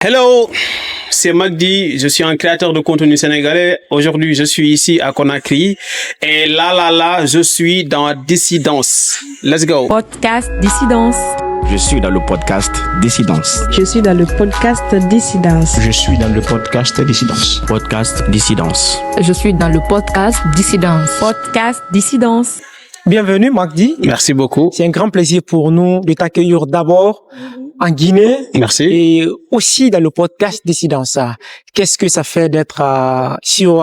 Hello, c'est Magdi, je suis un créateur de contenu sénégalais. Aujourd'hui, je suis ici à Conakry et là, je suis dans Dissidence. Let's go. Podcast Dissidence. Je suis dans le podcast Dissidence. Je suis dans le podcast Dissidence. Je suis dans le podcast Dissidence. Podcast Dissidence. Je suis dans le podcast Dissidence. Podcast Dissidence. Bienvenue Magdi. Merci beaucoup. C'est un grand plaisir pour nous de t'accueillir d'abord en Guinée. Merci. Et aussi dans le podcast Dissidence. Qu'est-ce que ça fait d'être sur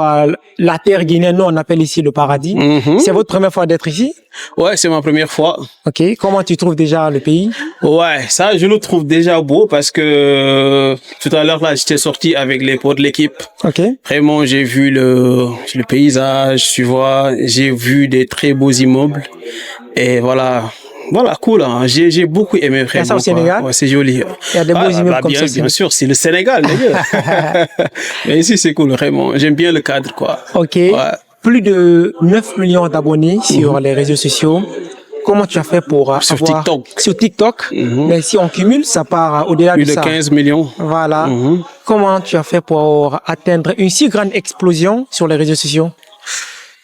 la terre guinéenne? Nous, on appelle ici le paradis. C'est votre première fois d'être ici? Ouais, c'est ma première fois. Ok. Comment tu trouves déjà le pays? Ouais, ça, je le trouve déjà beau parce que tout à l'heure, là, j'étais sorti avec les potes de l'équipe. Ok. Vraiment, j'ai vu le paysage, tu vois, j'ai vu des très beaux immeubles. Et voilà, cool, hein. J'ai beaucoup aimé vraiment. Ça au Sénégal? Ouais, c'est joli. Il y a des beaux immeubles comme ça. Bien sûr, c'est le Sénégal, d'ailleurs. Mais ici, c'est cool, vraiment. J'aime bien le cadre, quoi. Ok. Ouais. Plus de 9 millions d'abonnés sur les réseaux sociaux. Comment tu as fait pour Sur avoir... TikTok. Sur TikTok. Mais si on cumule, ça part au-delà de Plus de ça. 15 millions. Voilà. Comment tu as fait pour atteindre une si grande explosion sur les réseaux sociaux?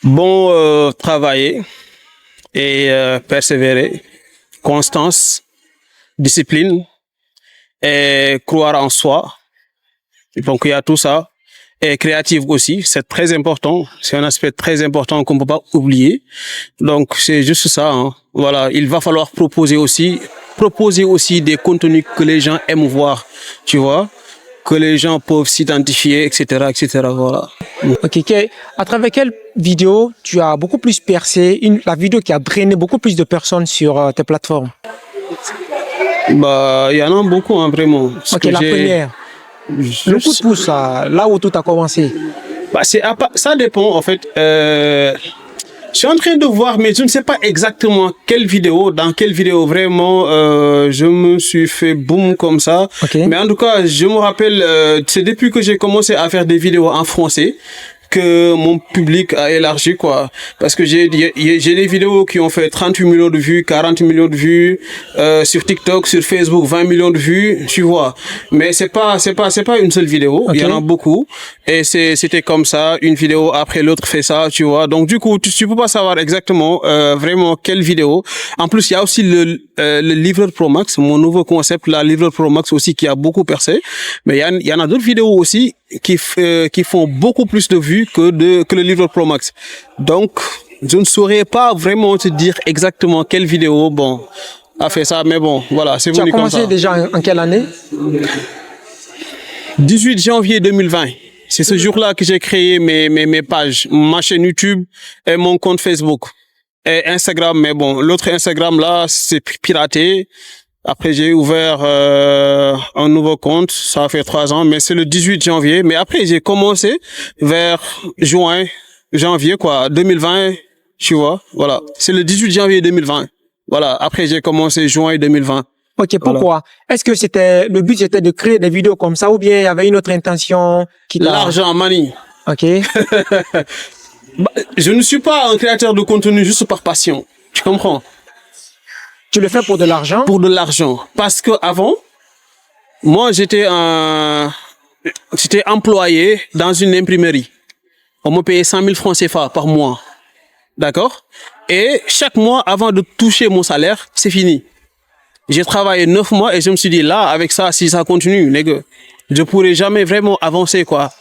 Bon, travailler et persévérer, constance, discipline et croire en soi. Donc il y a tout ça. Et créative aussi, c'est très important. C'est un aspect très important qu'on ne peut pas oublier. Donc c'est juste ça, hein. Voilà, il va falloir proposer aussi des contenus que les gens aiment voir, tu vois, que les gens peuvent s'identifier, etc., etc. Voilà. Ok. À travers quelle vidéo tu as beaucoup plus percé, la vidéo qui a drainé beaucoup plus de personnes sur tes plateformes? Bah, il y en a beaucoup, hein, vraiment. Ok, la première. Le coup de pouce, là où tout a commencé. Bah, ça dépend, en fait. Je suis en train de voir, mais je ne sais pas exactement dans quelle vidéo vraiment je me suis fait boom comme ça. Okay. Mais en tout cas, je me rappelle, c'est depuis que j'ai commencé à faire des vidéos en français que mon public a élargi, quoi. Parce que j'ai des vidéos qui ont fait 38 millions de vues, 40 millions de vues, sur TikTok, sur Facebook, 20 millions de vues, tu vois. Mais c'est pas une seule vidéo. Okay. Il y en a beaucoup. Et c'était comme ça, une vidéo après l'autre fait ça, tu vois. Donc, du coup, tu peux pas savoir exactement, vraiment quelle vidéo. En plus, il y a aussi le Livreur Pro Max, mon nouveau concept, la Livreur Pro Max aussi, qui a beaucoup percé. Mais il y en a d'autres vidéos aussi qui font beaucoup plus de vues que le Livreur Pro Max. Donc, je ne saurais pas vraiment te dire exactement quelle vidéo, a fait ça, mais bon, voilà, c'est venu comme ça. Tu as commencé déjà en quelle année? 18 janvier 2020. C'est ce jour-là que j'ai créé mes pages, ma chaîne YouTube et mon compte Facebook. Et Instagram, mais bon, l'autre Instagram là, c'est piraté. Après, j'ai ouvert un nouveau compte, ça a fait 3 ans, mais c'est le 18 janvier. Mais après, j'ai commencé vers janvier, 2020, tu vois, voilà. C'est le 18 janvier 2020. Voilà, après, j'ai commencé juin 2020. Ok, pourquoi? Voilà. Est-ce que le but c'était de créer des vidéos comme ça ou bien il y avait une autre intention L'argent, money. Ok. Je ne suis pas un créateur de contenu juste par passion. Tu comprends? Tu le fais pour de l'argent? Pour de l'argent. Parce que avant, moi, j'étais employé dans une imprimerie. On me payait 100 000 francs CFA par mois. D'accord? Et chaque mois, avant de toucher mon salaire, c'est fini. J'ai travaillé 9 mois et je me suis dit, là, avec ça, si ça continue, les gars, je pourrai jamais vraiment avancer, quoi.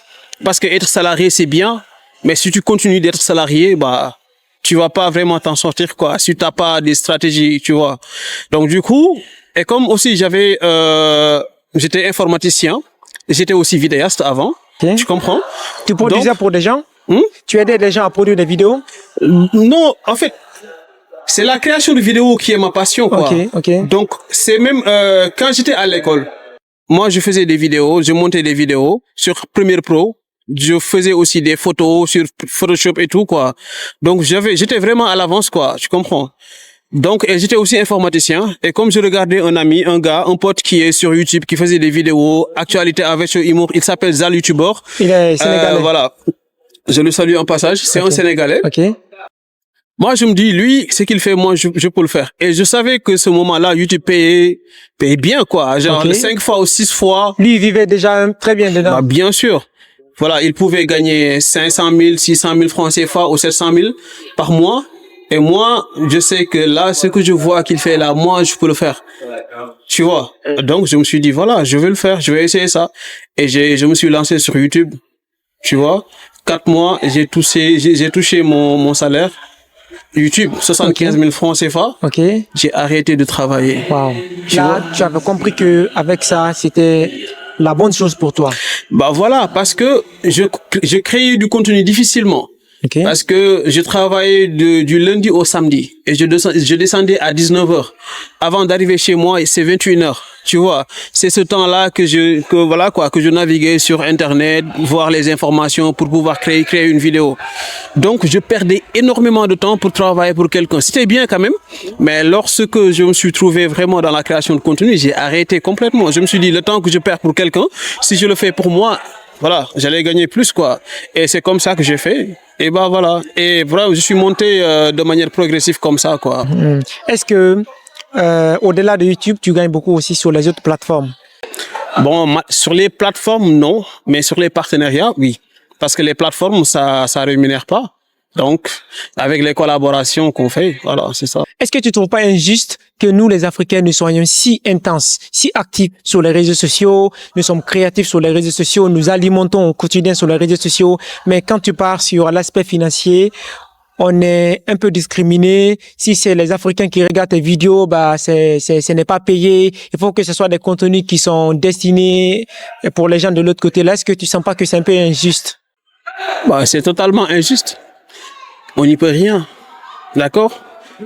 Parce que être salarié, c'est bien. Mais si tu continues d'être salarié, tu vas pas vraiment t'en sortir, quoi, si t'as pas des stratégies, tu vois. Donc, du coup, et comme aussi j'étais informaticien, j'étais aussi vidéaste avant. Okay. Tu comprends? Tu produisais pour des gens? Tu aidais les gens à produire des vidéos? Non, en fait, c'est la création de vidéos qui est ma passion, quoi. Ok. Donc, c'est même, quand j'étais à l'école, moi, je faisais des vidéos, je montais des vidéos sur Premiere Pro. Je faisais aussi des photos sur Photoshop et tout, quoi. Donc, j'étais vraiment à l'avance, quoi. Tu comprends? Donc, et j'étais aussi informaticien. Et comme je regardais un pote qui est sur YouTube, qui faisait des vidéos, actualité avec humour, il s'appelle Zal YouTuber. Il est sénégalais. Voilà. Je le salue en passage. C'est un Sénégalais. Ok. Moi, je me dis, lui, ce qu'il fait, moi, je peux le faire. Et je savais que ce moment-là, YouTube payait bien, quoi. Genre, 5 fois ou 6 fois. Lui, il vivait déjà très bien dedans. Bah, bien sûr. Voilà, il pouvait gagner 500 000, 600 000 francs CFA ou 700 000 par mois. Et moi, je sais que là, ce que je vois qu'il fait là, moi, je peux le faire. Tu vois? Donc, je me suis dit, voilà, je vais le faire, je vais essayer ça. Et je me suis lancé sur YouTube. Tu vois? 4 mois, j'ai touché mon salaire. YouTube, 75 000 francs CFA. Ok. J'ai arrêté de travailler. Wow. Là, tu avais compris que avec ça, c'était la bonne chose pour toi. Bah voilà, parce que je créais du contenu difficilement. Okay. Parce que je travaillais du lundi au samedi et je descendais à 19h. Avant d'arriver chez moi, c'est 21h. Tu vois, c'est ce temps-là que je naviguais sur Internet, voir les informations pour pouvoir créer une vidéo. Donc, je perdais énormément de temps pour travailler pour quelqu'un. C'était bien quand même, mais lorsque je me suis trouvé vraiment dans la création de contenu, j'ai arrêté complètement. Je me suis dit, le temps que je perds pour quelqu'un, si je le fais pour moi, voilà, j'allais gagner plus, quoi. Et c'est comme ça que j'ai fait. Et bah voilà. Et voilà, je suis monté de manière progressive comme ça, quoi. Est-ce que, au-delà de YouTube, tu gagnes beaucoup aussi sur les autres plateformes? Bon, sur les plateformes, non. Mais sur les partenariats, oui. Parce que les plateformes, ça rémunère pas. Donc, avec les collaborations qu'on fait, voilà, c'est ça. Est-ce que tu trouves pas injuste que nous, les Africains, nous soyons si intenses, si actifs sur les réseaux sociaux, nous sommes créatifs sur les réseaux sociaux, nous alimentons au quotidien sur les réseaux sociaux, mais quand tu pars sur l'aspect financier, on est un peu discriminé. Si c'est les Africains qui regardent tes vidéos, bah, ce n'est pas payé. Il faut que ce soit des contenus qui sont destinés pour les gens de l'autre côté. Là, est-ce que tu sens pas que c'est un peu injuste? Bah, c'est totalement injuste. On n'y peut rien. D'accord?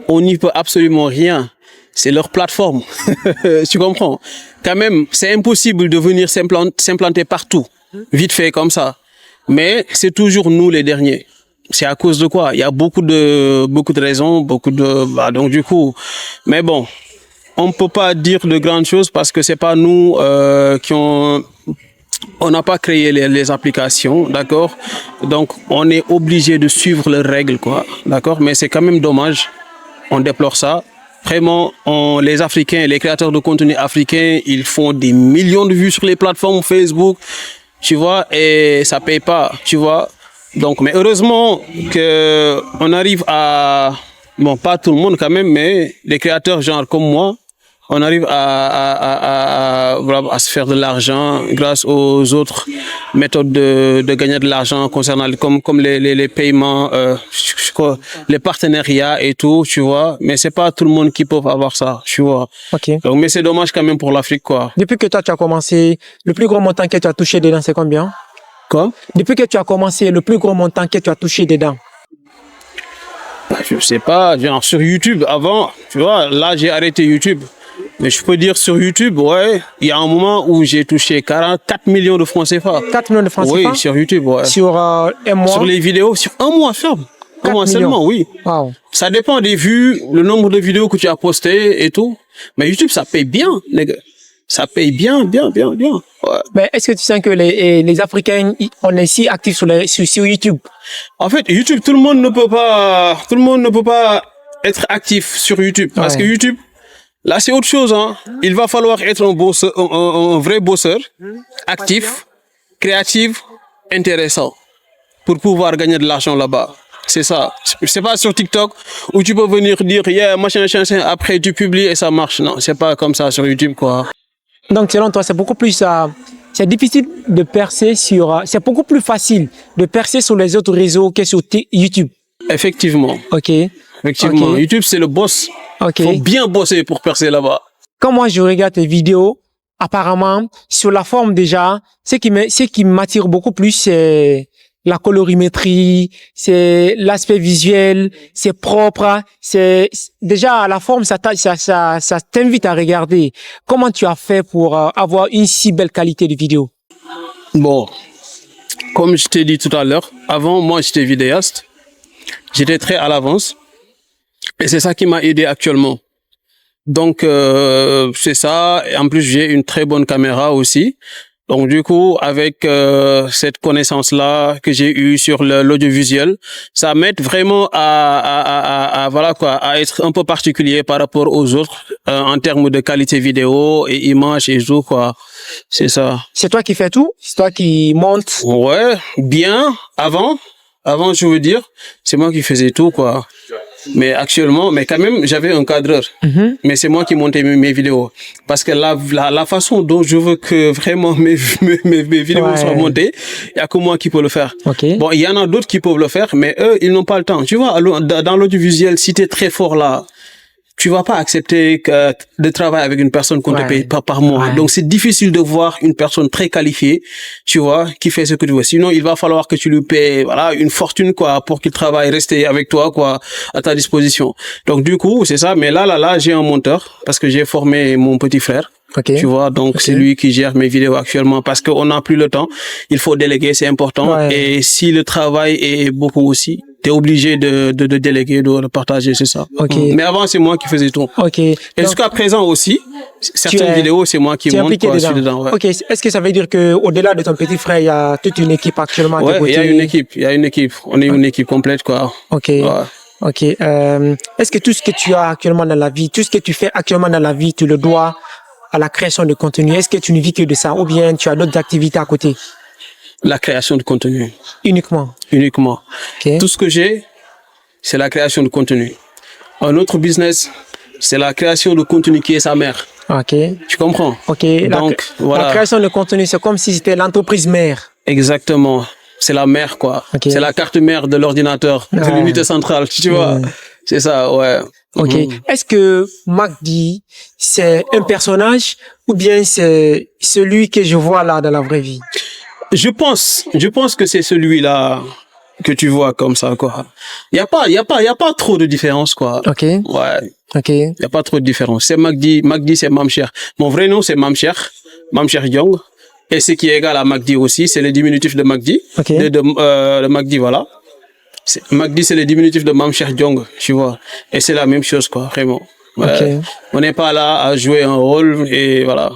On n'y peut absolument rien. C'est leur plateforme. Tu comprends? Quand même, c'est impossible de venir s'implanter partout. Vite fait comme ça. Mais c'est toujours nous les derniers. C'est à cause de quoi? Il y a beaucoup de raisons, donc du coup. Mais bon, on peut pas dire de grandes choses parce que c'est pas nous on n'a pas créé les applications, d'accord? Donc, on est obligé de suivre les règles, quoi, d'accord? Mais c'est quand même dommage. On déplore ça. Vraiment, les Africains, les créateurs de contenu africains, ils font des millions de vues sur les plateformes Facebook, tu vois, et ça paye pas, tu vois. Donc, mais heureusement que on arrive bon, pas tout le monde quand même, mais les créateurs genre comme moi, on arrive à se faire de l'argent grâce aux autres méthodes de gagner de l'argent concernant comme les paiements, les partenariats et tout, tu vois. Mais c'est pas tout le monde qui peut avoir ça, tu vois. Okay. Donc, mais c'est dommage quand même pour l'Afrique, quoi. Depuis que toi, tu as commencé, le plus gros montant que tu as touché dedans, c'est combien? Quoi? Depuis que tu as commencé, le plus gros montant que tu as touché dedans? Je sais pas, genre sur YouTube, avant, tu vois, là, j'ai arrêté YouTube. Mais je peux dire sur YouTube, ouais, il y a un moment où j'ai touché 4 millions de francs CFA. 4 millions de francs CFA? Oui, sur YouTube, ouais. Sur un mois? Sur les vidéos, sur un mois ferme. Un mois seulement, oui. Wow. Ça dépend des vues, le nombre de vidéos que tu as postées et tout. Mais YouTube, ça paye bien, les gars. Ça paye bien. Ouais. Mais est-ce que tu sens que les Africains, on est si actifs sur YouTube? En fait, YouTube, tout le monde ne peut pas être actif sur YouTube. Parce que YouTube, là, c'est autre chose, hein. Il va falloir être un vrai bosseur, actif, créatif, intéressant, pour pouvoir gagner de l'argent là-bas. C'est ça. C'est pas sur TikTok où tu peux venir dire, yeah, machin, après tu publies et ça marche. Non, c'est pas comme ça sur YouTube, quoi. Donc, selon toi, c'est beaucoup plus, c'est difficile de percer c'est beaucoup plus facile de percer sur les autres réseaux que sur YouTube. Effectivement. Ok. Effectivement. Okay. YouTube, c'est le boss. Ok. Faut bien bosser pour percer là-bas. Quand moi, je regarde tes vidéos, apparemment, sur la forme déjà, ce qui m'attire beaucoup plus, c'est la colorimétrie, c'est l'aspect visuel, c'est propre, c'est déjà à la forme, ça t'invite à regarder. Comment tu as fait pour avoir une si belle qualité de vidéo? Bon, comme je t'ai dit tout à l'heure, avant moi j'étais vidéaste, j'étais très à l'avance et c'est ça qui m'a aidé actuellement. Donc c'est ça, et en plus j'ai une très bonne caméra aussi. Donc du coup, avec cette connaissance-là que j'ai eue sur l'audiovisuel, ça m'aide vraiment à voilà quoi, à être un peu particulier par rapport aux autres en termes de qualité vidéo et image et tout quoi. C'est ça. C'est toi qui fais tout? C'est toi qui montes? Ouais, bien. Avant, je veux dire, c'est moi qui faisais tout quoi. Mais actuellement, mais quand même, j'avais un cadreur. Mais c'est moi qui montais mes vidéos. Parce que la façon dont je veux que vraiment mes vidéos soient montées, il y a que moi qui peux le faire. Bon, il y en a d'autres qui peuvent le faire, mais eux, ils n'ont pas le temps. Tu vois, dans l'audiovisuel, si t'es très fort là, tu vas pas accepter de travailler avec une personne qu'on te paye pas par mois. Donc, c'est difficile de voir une personne très qualifiée, tu vois, qui fait ce que tu veux. Sinon, il va falloir que tu lui payes, voilà, une fortune, quoi, pour qu'il travaille, rester avec toi, quoi, à ta disposition. Donc, du coup, c'est ça. Mais là, j'ai un monteur parce que j'ai formé mon petit frère. Tu vois, donc c'est lui qui gère mes vidéos actuellement parce qu'on n'a plus le temps. Il faut déléguer, c'est important. Et si le travail est beaucoup aussi, t'es obligé de déléguer, de partager, c'est ça. Mais avant, c'est moi qui faisais tout. Et jusqu'à présent aussi, certaines vidéos, c'est moi qui monte, quoi, dedans. Est-ce que ça veut dire que au-delà de ton petit frère, il y a toute une équipe actuellement? Il y a une équipe. On est une équipe complète, quoi. Est-ce que tout ce que tu as actuellement dans la vie, tout ce que tu fais actuellement dans la vie, tu le dois à la création de contenu? Est-ce que tu ne vis que de ça ou bien tu as d'autres activités à côté? La création de contenu. Uniquement? Tout ce que j'ai, c'est la création de contenu. Un autre business, c'est la création de contenu qui est sa mère. Tu comprends? Donc, voilà. La création de contenu, c'est comme si c'était l'entreprise mère. Exactement. C'est la mère, quoi. C'est la carte mère de l'ordinateur, de l'unité centrale, tu vois. C'est ça, ouais. Est-ce que Magdi, c'est un personnage ou bien c'est celui que je vois là dans la vraie vie? Je pense que c'est celui-là que tu vois comme ça, quoi. Il y a pas trop de différence, quoi. Il y a pas trop de différence. C'est Magdi, c'est Mamcher. Mon vrai nom, c'est Mamcher Diong. Et ce qui est égal à Magdi aussi, c'est le diminutif de Magdi. De Magdi, voilà. Magdi, c'est le diminutif de Mamcher Diong, tu vois. Et c'est la même chose, quoi, vraiment. On n'est pas là à jouer un rôle et voilà.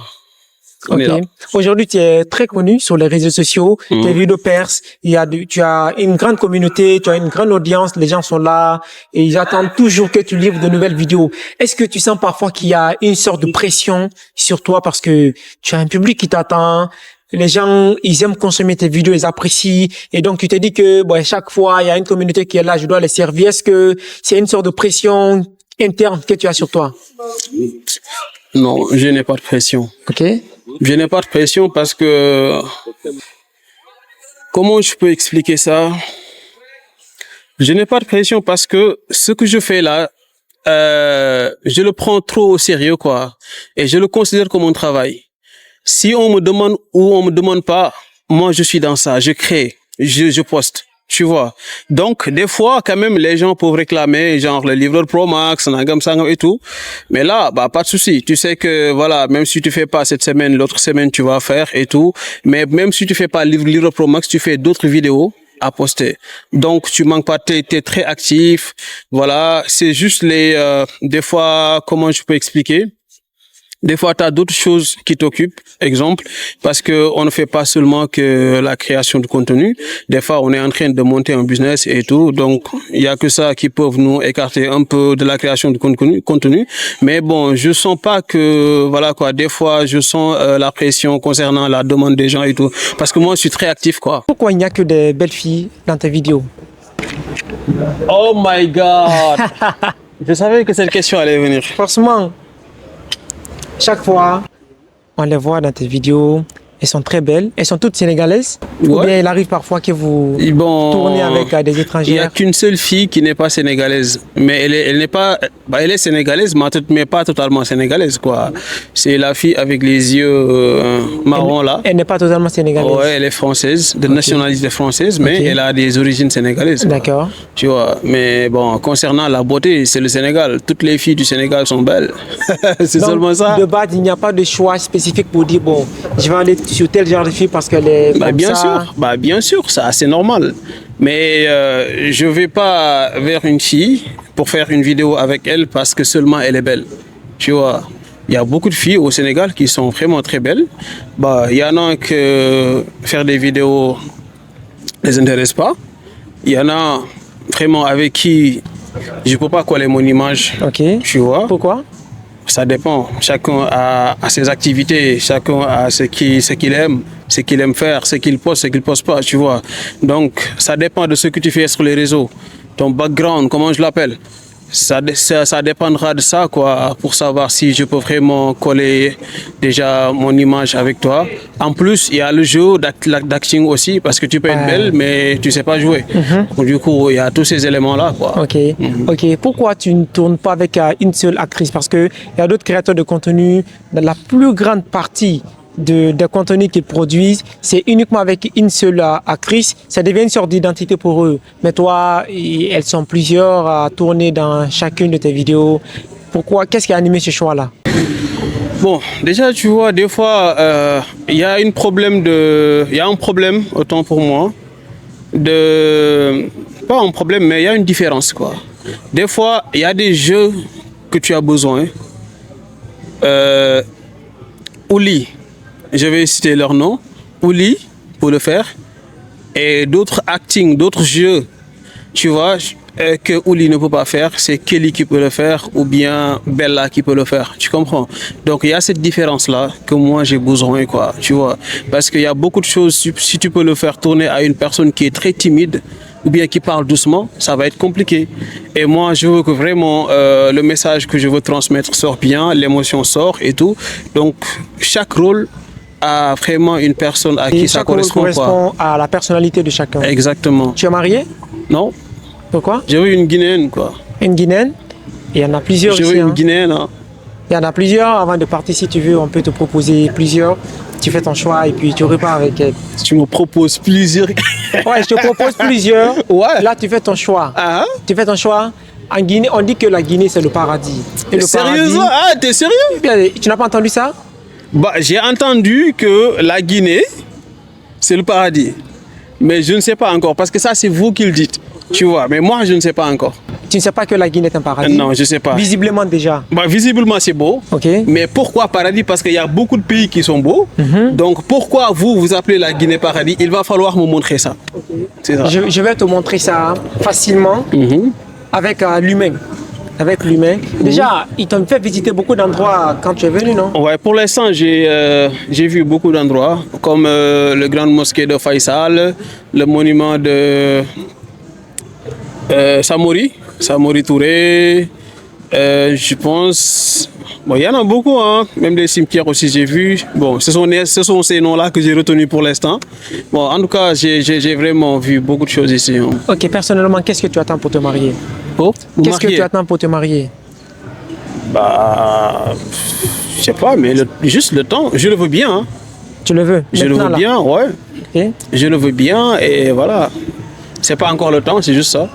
Aujourd'hui, tu es très connu sur les réseaux sociaux. Tes vidéos percent. Tu as une grande communauté, tu as une grande audience. Les gens sont là et ils attendent toujours que tu livres de nouvelles vidéos. Est-ce que tu sens parfois qu'il y a une sorte de pression sur toi parce que tu as un public qui t'attend? Les gens, ils aiment consommer tes vidéos, ils apprécient. Et donc, tu te dis que, chaque fois, il y a une communauté qui est là, je dois les servir. Est-ce que c'est une sorte de pression interne que tu as sur toi? Non, je n'ai pas de pression. Je n'ai pas de pression parce que... Comment je peux expliquer ça? Je n'ai pas de pression parce que ce que je fais là, je le prends trop au sérieux, quoi. Et je le considère comme un travail. Si on me demande ou on me demande pas, moi je suis dans ça, je crée, je poste, tu vois. Donc des fois quand même les gens peuvent réclamer genre le livreur Pro Max, nangam sangam et tout. Mais là pas de souci, tu sais que voilà, même si tu fais pas cette semaine, l'autre semaine tu vas faire et tout. Mais même si tu fais pas livreur Pro Max, tu fais d'autres vidéos à poster. Donc tu manques pas, t'es très actif. Voilà, c'est juste des fois, comment je peux expliquer? Des fois, tu as d'autres choses qui t'occupent, exemple, parce que on ne fait pas seulement que la création de contenu. Des fois, on est en train de monter un business et tout, donc il y a que ça qui peuvent nous écarter un peu de la création de contenu. Mais bon, je sens pas que, voilà quoi, des fois, je sens la pression concernant la demande des gens et tout, parce que moi, je suis très actif, quoi. Pourquoi il n'y a que des belles filles dans tes vidéos? Oh my God! Je savais que cette question allait venir. Forcément. Chaque fois, on les voit dans tes vidéos, elles sont très belles. Elles sont toutes sénégalaises? Ou bien il arrive parfois que vous tournez avec des étrangères? Il n'y a qu'une seule fille qui n'est pas sénégalaise. Mais elle n'est pas... elle est sénégalaise, mais pas totalement sénégalaise, quoi. C'est la fille avec les yeux marrons, là. Elle n'est pas totalement sénégalaise? Ouais, elle est française, de nationalité française, mais elle a des origines sénégalaises. D'accord. Tu vois, mais bon, concernant la beauté, c'est le Sénégal. Toutes les filles du Sénégal sont belles. C'est seulement ça. De base, il n'y a pas de choix spécifique pour dire, bon, je vais aller sur tel genre de fille parce qu'elle est comme bien ça. Sûr, bien sûr, ça c'est normal. Mais je vais pas vers une fille pour faire une vidéo avec elle parce que seulement elle est belle. Tu vois. Il y a beaucoup de filles au Sénégal qui sont vraiment très belles. Bah, il y en a que faire des vidéos ne les intéresse pas. Il y en a vraiment avec qui je ne peux pas coller mon image. Ok. Tu vois? Pourquoi? Ça dépend. Chacun a ses activités, chacun a ce qu'il aime faire, ce qu'il poste, ce qu'il ne poste pas, tu vois. Donc, ça dépend de ce que tu fais sur les réseaux. Ton background, comment je l'appelle? Ça dépendra de ça, quoi, pour savoir si je peux vraiment coller déjà mon image avec toi. En plus, il y a le jeu d'acting aussi, parce que tu peux être belle, mais tu ne sais pas jouer. Donc, du coup, il y a tous ces éléments-là, quoi. Ok. Ok. Pourquoi tu ne tournes pas avec une seule actrice? Parce qu'il y a d'autres créateurs de contenu, dans la plus grande partie de contenu qu'ils produisent, c'est uniquement avec une seule actrice. Ça devient une sorte d'identité pour eux. Mais toi, elles sont plusieurs à tourner dans chacune de tes vidéos. Pourquoi? Qu'est-ce qui a animé ce choix-là? Bon, déjà, tu vois, des fois, il y a un problème, autant pour moi, pas un problème, mais il y a une différence, quoi. Des fois, il y a des jeux que tu as besoin. Ouli, je vais citer leur nom, Ouli, pour le faire, et d'autres acting, d'autres jeux, tu vois, que Ouli ne peut pas faire, c'est Kelly qui peut le faire ou bien Bella qui peut le faire, tu comprends? Donc il y a cette différence-là que moi j'ai besoin, quoi, tu vois, parce qu'il y a beaucoup de choses, si tu peux le faire tourner à une personne qui est très timide ou bien qui parle doucement, ça va être compliqué. Et moi je veux que vraiment le message que je veux transmettre sort bien, l'émotion sort et tout, donc chaque rôle a vraiment une personne à qui ça correspond, correspond à la personnalité de chacun. Exactement. Tu es marié? Non. Pourquoi? Je veux une Guinéenne, quoi. Une Guinéenne? Il y en a plusieurs Je ici. veux une Guinéenne. Hein. Il y en a plusieurs. Avant de partir, si tu veux, on peut te proposer plusieurs. Tu fais ton choix et puis tu repars avec elle. Tu me proposes plusieurs. Ouais, je te propose plusieurs. Ouais. Là, tu fais ton choix. Ah. Tu fais ton choix. En Guinée, on dit que la Guinée, c'est le paradis. Et le Sérieux? paradis... Ah, t'es sérieux? Bien, tu n'as pas entendu ça? Bah, j'ai entendu que la Guinée, c'est le paradis. Mais je ne sais pas encore, parce que ça, c'est vous qui le dites. Tu vois, mais moi, je ne sais pas encore. Tu ne sais pas que la Guinée est un paradis? Non, je ne sais pas. Visiblement déjà. Bah, visiblement, c'est beau. Ok. Mais pourquoi paradis? Parce qu'il y a beaucoup de pays qui sont beaux. Donc, pourquoi vous appelez la Guinée paradis? Il va falloir me montrer ça. C'est ça. Je vais te montrer ça facilement avec l'humain. Avec l'humain. Déjà, ils t'ont fait visiter beaucoup d'endroits quand tu es venu, non? Ouais, pour l'instant, j'ai vu beaucoup d'endroits, comme le Grand Mosquée de Faisal, le monument de Samori Touré, je pense. Bon, il y en a beaucoup, hein. Même des cimetières aussi, j'ai vu. Bon, ce sont ces noms-là que j'ai retenus pour l'instant. Bon, en tout cas, j'ai vraiment vu beaucoup de choses ici. Hein. Ok, personnellement, qu'est-ce que tu attends pour te marier? Oh, Qu'est-ce que tu attends pour te marier? Bah, je sais pas, mais juste le temps. Je le veux bien. Hein. Tu le veux? Je le veux là. bien, ouais. Ok. Je le veux bien et voilà. C'est pas encore le temps, c'est juste ça.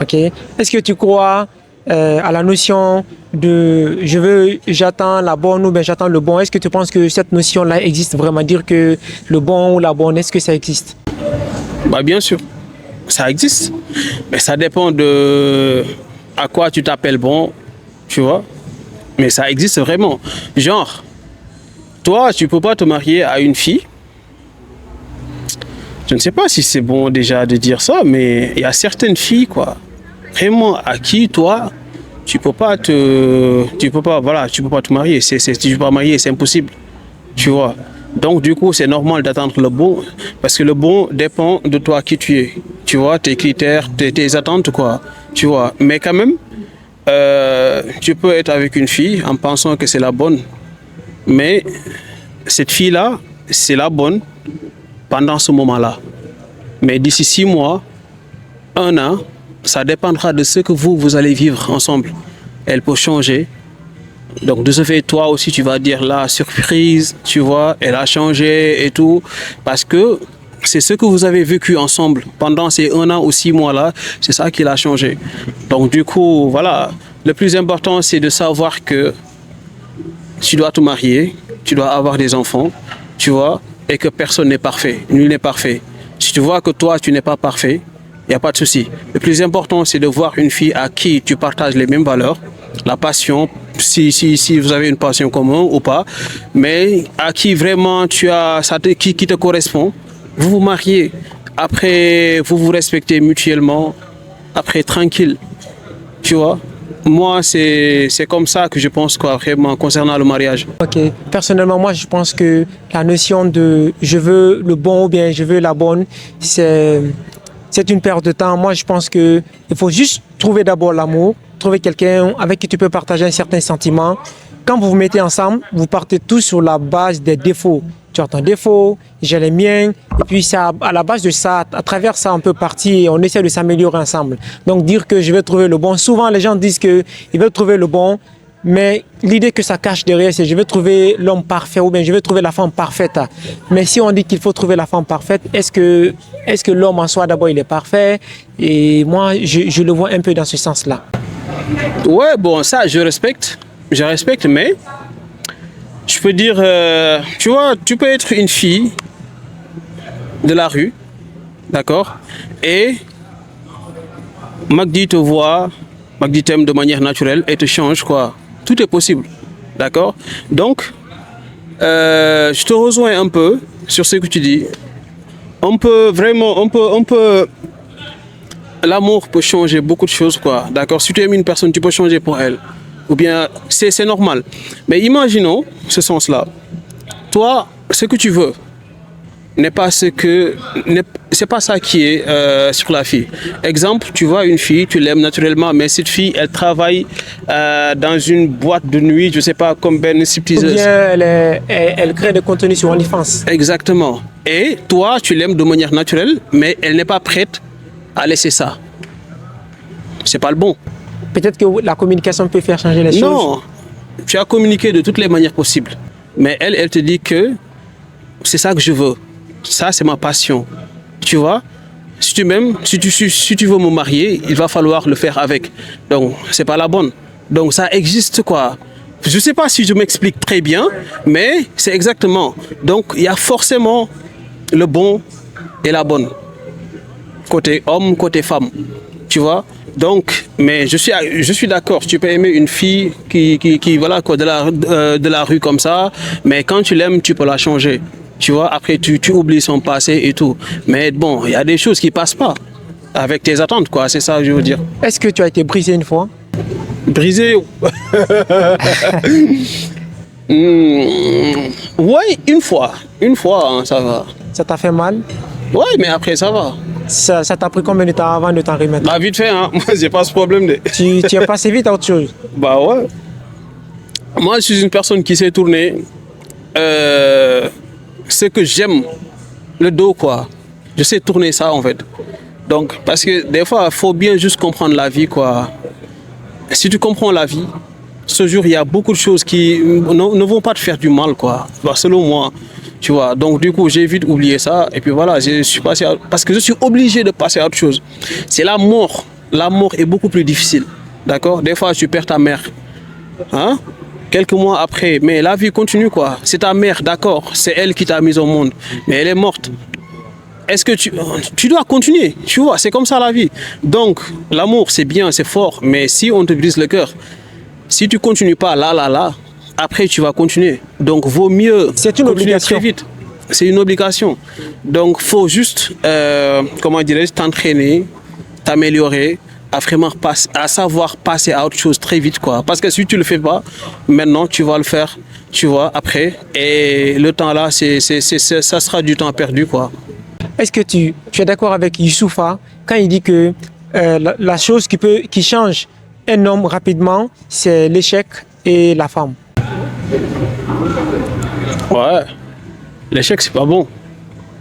Ok. Est-ce que tu crois à la notion de j'attends la bonne ou bien j'attends le bon? Est-ce que tu penses que cette notion-là existe vraiment? Dire que le bon ou la bonne, est-ce que ça existe? Bah, bien sûr, ça existe. Mais ça dépend de à quoi tu t'appelles bon, tu vois. Mais ça existe vraiment. Genre, toi, tu peux pas te marier à une fille. Je ne sais pas si c'est bon déjà de dire ça, mais il y a certaines filles, quoi, vraiment à qui toi, tu peux pas te marier. Tu peux pas marier, c'est impossible, tu vois. Donc du coup, c'est normal d'attendre le bon, parce que le bon dépend de toi qui tu es, tu vois, tes critères, tes attentes, quoi, tu vois. Mais quand même, tu peux être avec une fille en pensant que c'est la bonne, mais cette fille-là, c'est la bonne pendant ce moment-là. Mais d'ici 6 mois, 1 an, ça dépendra de ce que vous allez vivre ensemble. Elle peut changer. Donc de ce fait, toi aussi, tu vas dire la surprise, tu vois, elle a changé et tout. Parce que c'est ce que vous avez vécu ensemble pendant ces 1 an ou 6 mois-là, c'est ça qui l'a changé. Donc du coup, voilà. Le plus important, c'est de savoir que tu dois te marier, tu dois avoir des enfants, tu vois, et que personne n'est parfait, nul n'est parfait. Si tu vois que toi, tu n'es pas parfait, il n'y a pas de souci. Le plus important, c'est de voir une fille à qui tu partages les mêmes valeurs, la passion, si vous avez une passion commune ou pas, mais à qui vraiment qui te correspond, vous vous mariez. Après, vous vous respectez mutuellement. Après, tranquille. Tu vois? Moi, c'est comme ça que je pense, quoi, vraiment, concernant le mariage. Ok. Personnellement, moi, je pense que la notion de je veux le bon ou bien je veux la bonne, c'est une perte de temps. Moi, je pense que il faut juste trouver d'abord l'amour, trouver quelqu'un avec qui tu peux partager un certain sentiment. Quand vous vous mettez ensemble, vous partez tous sur la base des défauts. Tu as ton défaut, j'ai les miens, et puis ça, à la base de ça, à travers ça, on peut partir et on essaie de s'améliorer ensemble. Donc dire que je vais trouver le bon, souvent les gens disent qu'ils veulent trouver le bon, mais l'idée que ça cache derrière, c'est je vais trouver l'homme parfait ou bien je vais trouver la femme parfaite. Mais si on dit qu'il faut trouver la femme parfaite, est-ce que l'homme en soi, d'abord, il est parfait? Et moi, je le vois un peu dans ce sens-là. Ouais, bon, ça, je respecte, mais je peux dire, tu vois, tu peux être une fille de la rue, d'accord? Et Magdi te voit, Magdi t'aime de manière naturelle et te change, quoi. Tout est possible, d'accord? Donc, je te rejoins un peu sur ce que tu dis. L'amour peut changer beaucoup de choses, quoi. D'accord? Si tu aimes une personne, tu peux changer pour elle. Ou bien, c'est normal. Mais imaginons ce sens-là. Toi, ce que tu veux n'est pas c'est pas ça qui est sur la fille. Exemple, tu vois une fille, tu l'aimes naturellement, mais cette fille, elle travaille dans une boîte de nuit, je sais pas, comme Ben Stripteaseuse. Ou bien elle crée des contenus sur OnlyFans. Exactement. Et toi, tu l'aimes de manière naturelle, mais elle n'est pas prête à laisser ça. C'est pas le bon. Peut-être que la communication peut faire changer les choses. Non, tu as communiqué de toutes les manières possibles. Mais elle te dit que c'est ça que je veux. Ça, c'est ma passion. Tu vois? Si tu m'aimes, si tu veux me marier, il va falloir le faire avec. Donc, c'est pas la bonne. Donc, ça existe, quoi. Je sais pas si je m'explique très bien, mais c'est exactement. Donc, il y a forcément le bon et la bonne. Côté homme, côté femme. Tu vois? Donc, mais je suis d'accord. Tu peux aimer une fille qui voilà, quoi, de la rue comme ça, mais quand tu l'aimes, tu peux la changer. Tu vois, après, tu oublies son passé et tout. Mais bon, il y a des choses qui passent pas avec tes attentes, quoi. C'est ça que je veux dire. Est-ce que tu as été brisé une fois? Brisé? Ouais, une fois. Une fois, hein, ça va. Ça t'a fait mal? Ouais, mais après, ça va. Ça t'a pris combien de temps avant de t'en remettre? Bah, vite fait, hein. Moi, j'ai pas ce problème. Tu es passé vite à autre chose? Bah, ouais. Moi, je suis une personne qui s'est tournée. Ce que j'aime, le dos, quoi. Je sais tourner ça, en fait. Donc, parce que des fois, il faut bien juste comprendre la vie, quoi. Si tu comprends la vie, ce jour, il y a beaucoup de choses qui ne vont pas te faire du mal, quoi. Bah, selon moi, tu vois. Donc, du coup, j'ai vite oublié ça. Et puis voilà, je suis passé parce que je suis obligé de passer à autre chose. C'est la mort. La mort est beaucoup plus difficile. D'accord? Des fois, tu perds ta mère. Hein? Quelques mois après, mais la vie continue, quoi. C'est ta mère, d'accord, c'est elle qui t'a mise au monde, mais elle est morte. Est-ce que tu dois continuer, tu vois, c'est comme ça la vie. Donc, l'amour, c'est bien, c'est fort, mais si on te brise le cœur, si tu continues pas là, après tu vas continuer. Donc, vaut mieux c'est une continuer obligation. très vite. C'est une obligation. Donc, faut juste, comment dirais-je, t'entraîner, t'améliorer, à savoir passer à autre chose très vite, quoi. Parce que si tu le fais pas, maintenant tu vas le faire, tu vois, après. Et le temps là, ça sera du temps perdu, quoi. Est-ce que tu es d'accord avec Youssoufa quand il dit que la chose qui change un homme rapidement, c'est l'échec et la femme? Ouais. L'échec, c'est pas bon.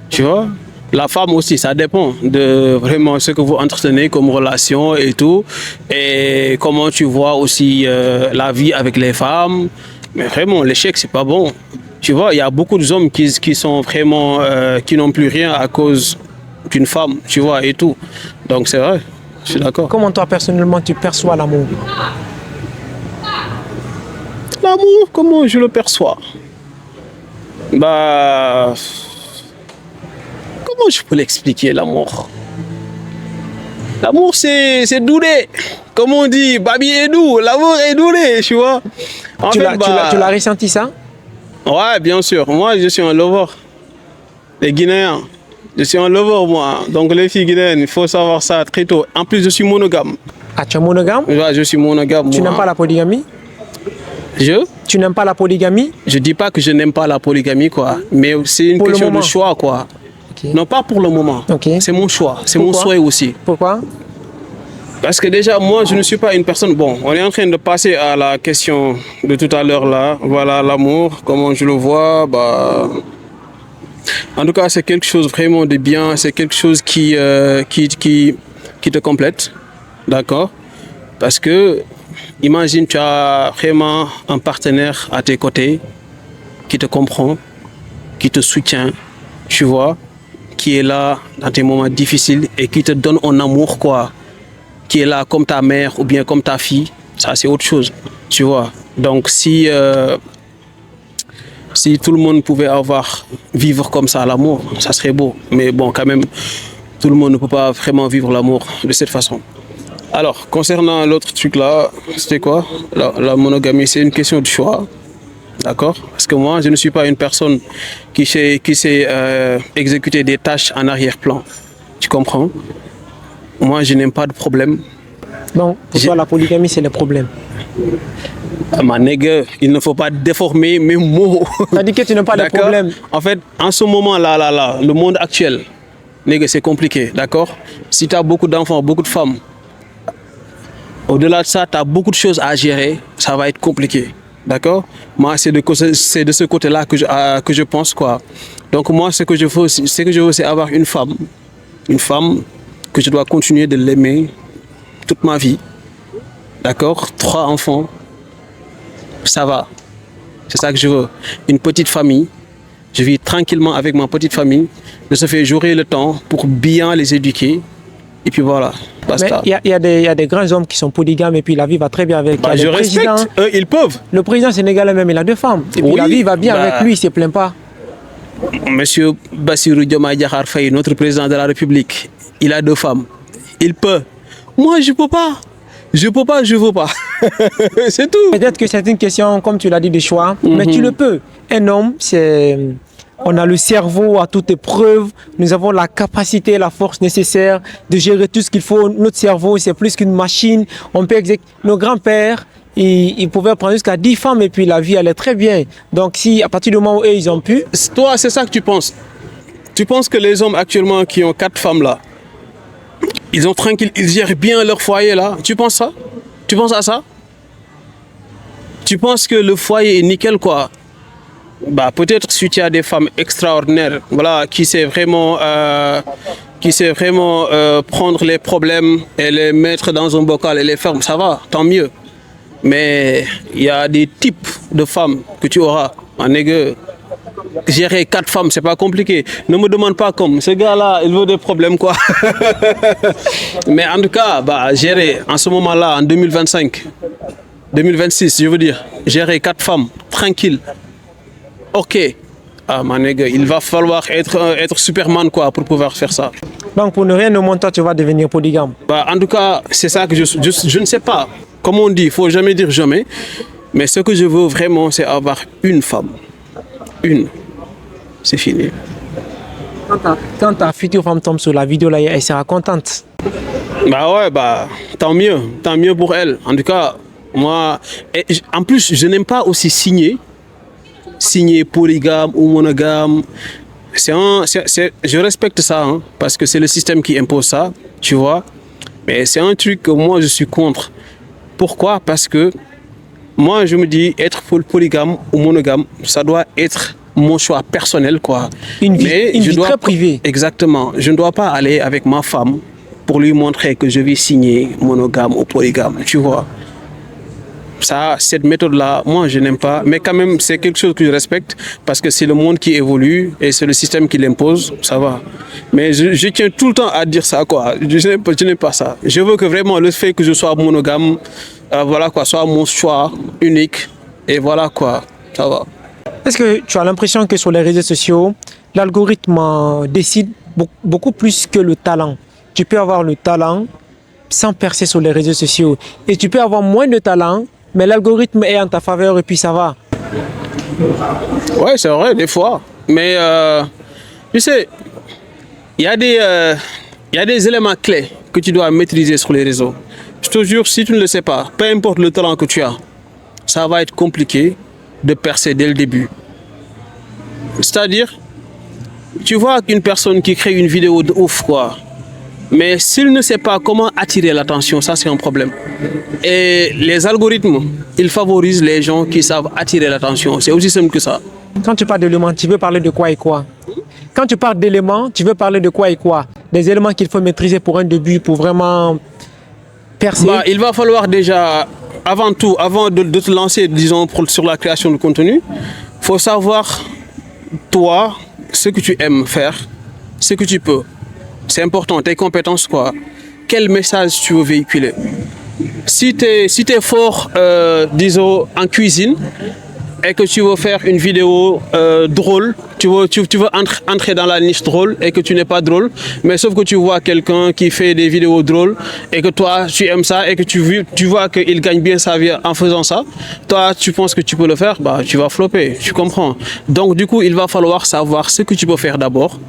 Tu vois? La femme aussi, ça dépend de vraiment ce que vous entretenez comme relation et tout. Et comment tu vois aussi la vie avec les femmes. Mais vraiment, l'échec, c'est pas bon. Tu vois, il y a beaucoup d'hommes qui sont vraiment, qui n'ont plus rien à cause d'une femme, tu vois, et tout. Donc c'est vrai, je suis d'accord. Comment toi, personnellement, tu perçois l'amour? L'amour, comment je le perçois? Bah... Comment je peux l'expliquer, l'amour? L'amour, c'est doudé. Comme on dit, Babi est doux. L'amour est doudé, tu vois. En Tu fait, l'as ressenti ça? Ouais, bien sûr. Moi, je suis un lover. Les Guinéens. Je suis un lover, moi. Donc, les filles guinéennes, il faut savoir ça très tôt. En plus, je suis monogame. Ah, tu es monogame? Ouais, je suis monogame. Tu moi. n'aimes pas la polygamie? Tu n'aimes pas la polygamie? Je dis pas que je n'aime pas la polygamie, quoi. Mais c'est une Pour le question de moment. choix, quoi. Ok. Non, pas pour le moment. Ok. C'est mon choix. C'est mon Pourquoi? souhait aussi. Pourquoi? Parce que déjà, moi, je ne suis pas une personne... Bon, on est en train de passer à la question de tout à l'heure, là. Voilà, l'amour, comment je le vois, bah... En tout cas, c'est quelque chose vraiment de bien. C'est quelque chose qui te complète. D'accord? Parce que, imagine, tu as vraiment un partenaire à tes côtés qui te comprend, qui te soutient, tu vois, qui est là dans tes moments difficiles et qui te donne un amour, quoi. Qui est là comme ta mère ou bien comme ta fille. Ça, c'est autre chose, tu vois. Donc, si tout le monde pouvait vivre comme ça l'amour, ça serait beau. Mais bon, quand même, tout le monde ne peut pas vraiment vivre l'amour de cette façon. Alors, concernant l'autre truc là, c'était quoi? La monogamie, c'est une question de choix. D'accord? Parce que moi, je ne suis pas une personne qui sait exécuter des tâches en arrière-plan. Tu comprends? Moi, je n'aime pas de problème. Donc, pour toi, la polygamie, c'est le problème. Ma nègre, il ne faut pas déformer mes mots. Ça dit que tu n'as pas de D'accord? problème. En fait, en ce moment-là, le monde actuel, nègre, c'est compliqué, d'accord? Si tu as beaucoup d'enfants, beaucoup de femmes, au-delà de ça, tu as beaucoup de choses à gérer, ça va être compliqué, d'accord? Moi, c'est de ce côté-là que je pense, quoi. Donc moi, ce que je veux, c'est avoir une femme que je dois continuer de l'aimer toute ma vie, d'accord? 3 enfants. Ça va. C'est ça que je veux. Une petite famille. Je vis tranquillement avec ma petite famille. De ce fait, j'aurai le temps pour bien les éduquer. Et puis voilà. Basta. Mais il y a des grands hommes qui sont polygames et puis la vie va très bien avec. Bah, Il y a je des présidents. respecte. Eux, ils peuvent. Le président sénégalais même, il a 2 femmes. Et puis Oui, la vie va bien bah. avec lui, il ne se plaint pas. Monsieur Bassirou Diomaye Diakhar Faye, notre président de la République, il a 2 femmes. Il peut. Moi, je peux pas. Je peux pas, je veux pas. C'est tout. Peut-être que c'est une question, comme tu l'as dit, de choix, mais tu le peux. Un homme, on a le cerveau à toute épreuve, nous avons la capacité, la force nécessaire de gérer tout ce qu'il faut. Notre cerveau, c'est plus qu'une machine. On peut Nos grands-pères, ils pouvaient prendre jusqu'à 10 femmes et puis la vie allait très bien. Donc si à partir du moment où eux, ils ont pu... Toi, c'est ça que tu penses. Tu penses que les hommes actuellement qui ont 4 femmes là, ils gèrent bien leur foyer là. Tu penses ça? Tu penses à ça? Tu penses que le foyer est nickel, quoi? Bah, peut-être si tu as des femmes extraordinaires, voilà, qui sait vraiment prendre les problèmes et les mettre dans un bocal et les faire, ça va, tant mieux. Mais il y a des types de femmes que tu auras. En nègre, gérer 4 femmes, c'est pas compliqué. Ne me demande pas comme. Ce gars-là, il veut des problèmes, quoi. Mais en tout cas, bah, gérer en ce moment-là, en 2025, 2026, je veux dire, gérer 4 femmes, tranquille. Ok. Ah, mon nègre, il va falloir être Superman, quoi, pour pouvoir faire ça. Donc pour ne rien au monde, toi, tu vas devenir polygame. Bah, en tout cas, c'est ça que je ne sais pas. Comme on dit, il ne faut jamais dire jamais. Mais ce que je veux vraiment, c'est avoir une femme. Une. C'est fini. Quand ta future femme tombe sur la vidéo, là, elle sera contente. Bah ouais, bah tant mieux pour elle. En tout cas, moi, en plus, je n'aime pas aussi signer polygame ou monogame. Je respecte ça, hein, parce que c'est le système qui impose ça, tu vois. Mais c'est un truc que moi, je suis contre. Pourquoi? Parce que moi, je me dis, être polygame ou monogame, ça doit être mon choix personnel, quoi. Une vie très privée. Exactement. Je ne dois pas aller avec ma femme pour lui montrer que je vais signer monogame ou polygame, tu vois. Ça, cette méthode-là, moi, je n'aime pas. Mais quand même, c'est quelque chose que je respecte parce que c'est le monde qui évolue et c'est le système qui l'impose, ça va. Mais je tiens tout le temps à dire ça, quoi. Je n'aime pas ça. Je veux que vraiment le fait que je sois monogame, voilà quoi, soit mon choix unique et voilà quoi, ça va. Est-ce que tu as l'impression que sur les réseaux sociaux, l'algorithme décide beaucoup plus que le talent? Tu peux avoir le talent, sans percer sur les réseaux sociaux. Et tu peux avoir moins de talent, mais l'algorithme est en ta faveur et puis ça va. Ouais, c'est vrai, des fois. Mais tu sais, il y a des éléments clés que tu dois maîtriser sur les réseaux. Je te jure, si tu ne le sais pas, peu importe le talent que tu as, ça va être compliqué de percer dès le début. C'est-à-dire, tu vois une personne qui crée une vidéo de ouf, quoi. Mais s'il ne sait pas comment attirer l'attention, ça c'est un problème. Et les algorithmes, ils favorisent les gens qui savent attirer l'attention. C'est aussi simple que ça. Quand tu parles d'éléments, tu veux parler de quoi et quoi? Quand tu parles d'éléments, tu veux parler de quoi et quoi? Des éléments qu'il faut maîtriser pour un début, pour vraiment percer. Il va falloir déjà, avant tout, avant de te lancer, disons, sur la création de contenu, il faut savoir, toi, ce que tu aimes faire, ce que tu peux. C'est important, tes compétences, quoi. Quel message tu veux véhiculer? Si tu es fort, disons, en cuisine, et que tu veux faire une vidéo drôle, tu veux entrer dans la niche drôle et que tu n'es pas drôle, mais sauf que tu vois quelqu'un qui fait des vidéos drôles et que toi tu aimes ça et que tu vois qu'il gagne bien sa vie en faisant ça, toi tu penses que tu peux le faire, bah tu vas flopper, tu comprends. Donc du coup il va falloir savoir ce que tu peux faire d'abord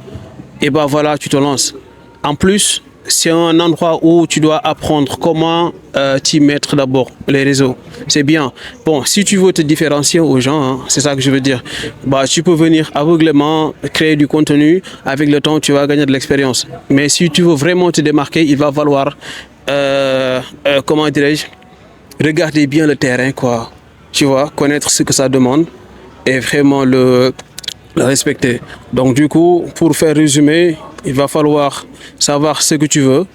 et bah voilà, tu te lances. En plus, c'est un endroit où tu dois apprendre comment t'y mettre d'abord, les réseaux. C'est bien. Bon, si tu veux te différencier aux gens, hein, c'est ça que je veux dire, bah, tu peux venir aveuglément créer du contenu. Avec le temps, tu vas gagner de l'expérience. Mais si tu veux vraiment te démarquer, il va falloir, comment dirais-je, regarder bien le terrain, quoi. Tu vois, connaître ce que ça demande et vraiment le respecter. Donc du coup, pour faire résumer, il va falloir savoir ce que tu veux,